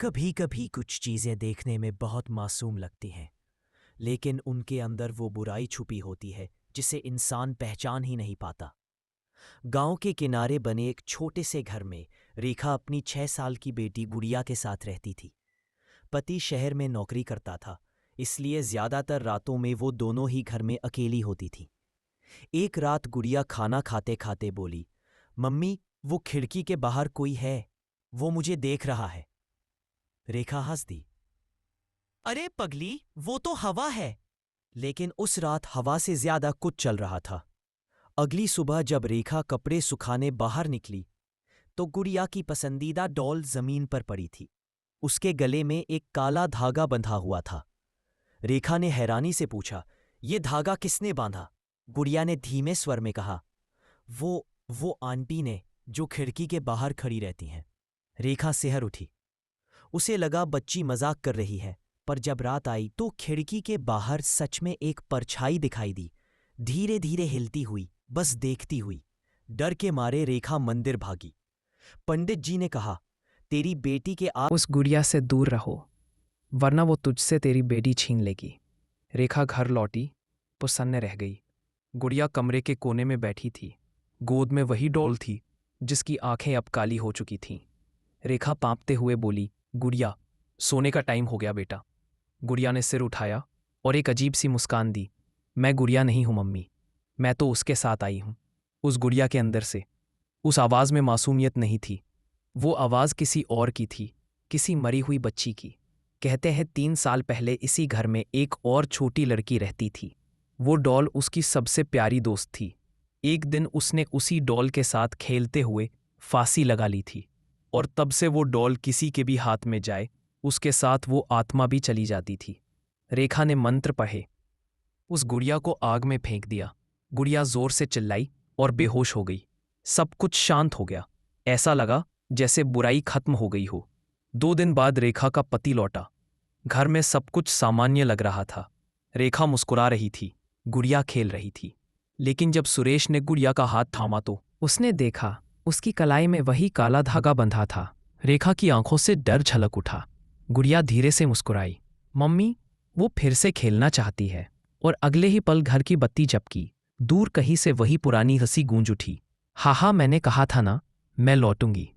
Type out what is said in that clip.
कभी कभी कुछ चीजें देखने में बहुत मासूम लगती हैं, लेकिन उनके अंदर वो बुराई छुपी होती है जिसे इंसान पहचान ही नहीं पाता। गांव के किनारे बने एक छोटे से घर में रेखा अपनी 6 साल की बेटी गुड़िया के साथ रहती थी। पति शहर में नौकरी करता था, इसलिए ज्यादातर रातों में वो दोनों ही घर में अकेली होती थी। एक रात गुड़िया खाना खाते खाते बोली, मम्मी, वो खिड़की के बाहर कोई है, वो मुझे देख रहा है। रेखा हंस दी, अरे पगली, वो तो हवा है। लेकिन उस रात हवा से ज्यादा कुछ चल रहा था। अगली सुबह जब रेखा कपड़े सुखाने बाहर निकली तो गुड़िया की पसंदीदा डॉल जमीन पर पड़ी थी। उसके गले में एक काला धागा बंधा हुआ था। रेखा ने हैरानी से पूछा, ये धागा किसने बांधा? गुड़िया ने धीमे स्वर में कहा, वो आंटी ने, जो खिड़की के बाहर खड़ी रहती हैं। रेखा सिहर उठी। उसे लगा बच्ची मजाक कर रही है, पर जब रात आई तो खिड़की के बाहर सच में एक परछाई दिखाई दी, धीरे धीरे हिलती हुई, बस देखती हुई। डर के मारे रेखा मंदिर भागी। पंडित जी ने कहा, तेरी बेटी के उस गुड़िया से दूर रहो, वरना वो तुझसे तेरी बेटी छीन लेगी। रेखा घर लौटी, प्रसन्न रह गई। गुड़िया कमरे के कोने में बैठी थी। गोद में वही डॉल थी जिसकी आंखें अब काली हो चुकी थीं। रेखा पांपते हुए बोली, गुड़िया, सोने का टाइम हो गया बेटा। गुड़िया ने सिर उठाया और एक अजीब सी मुस्कान दी। मैं गुड़िया नहीं हूं मम्मी, मैं तो उसके साथ आई हूं। उस गुड़िया के अंदर से, उस आवाज़ में मासूमियत नहीं थी। वो आवाज़ किसी और की थी, किसी मरी हुई बच्ची की। कहते हैं 3 साल पहले इसी घर में एक और छोटी लड़की रहती थी। वो डॉल उसकी सबसे प्यारी दोस्त थी। एक दिन उसने उसी डॉल के साथ खेलते हुए फांसी लगा ली थी, और तब से वो डॉल किसी के भी हाथ में जाए, उसके साथ वो आत्मा भी चली जाती थी। रेखा ने मंत्र पढ़े, उस गुड़िया को आग में फेंक दिया। गुड़िया जोर से चिल्लाई और बेहोश हो गई। सब कुछ शांत हो गया। ऐसा लगा जैसे बुराई खत्म हो गई हो। 2 दिन बाद रेखा का पति लौटा। घर में सब कुछ सामान्य लग रहा था। रेखा मुस्कुरा रही थी, गुड़िया खेल रही थी। लेकिन जब सुरेश ने गुड़िया का हाथ थामा तो उसने देखा उसकी कलाई में वही काला धागा बंधा था। रेखा की आंखों से डर झलक उठा। गुड़िया धीरे से मुस्कुराई, मम्मी, वो फिर से खेलना चाहती है। और अगले ही पल घर की बत्ती झपकी। दूर कहीं से वही पुरानी हंसी गूंज उठी, हा हा, मैंने कहा था ना, मैं लौटूंगी।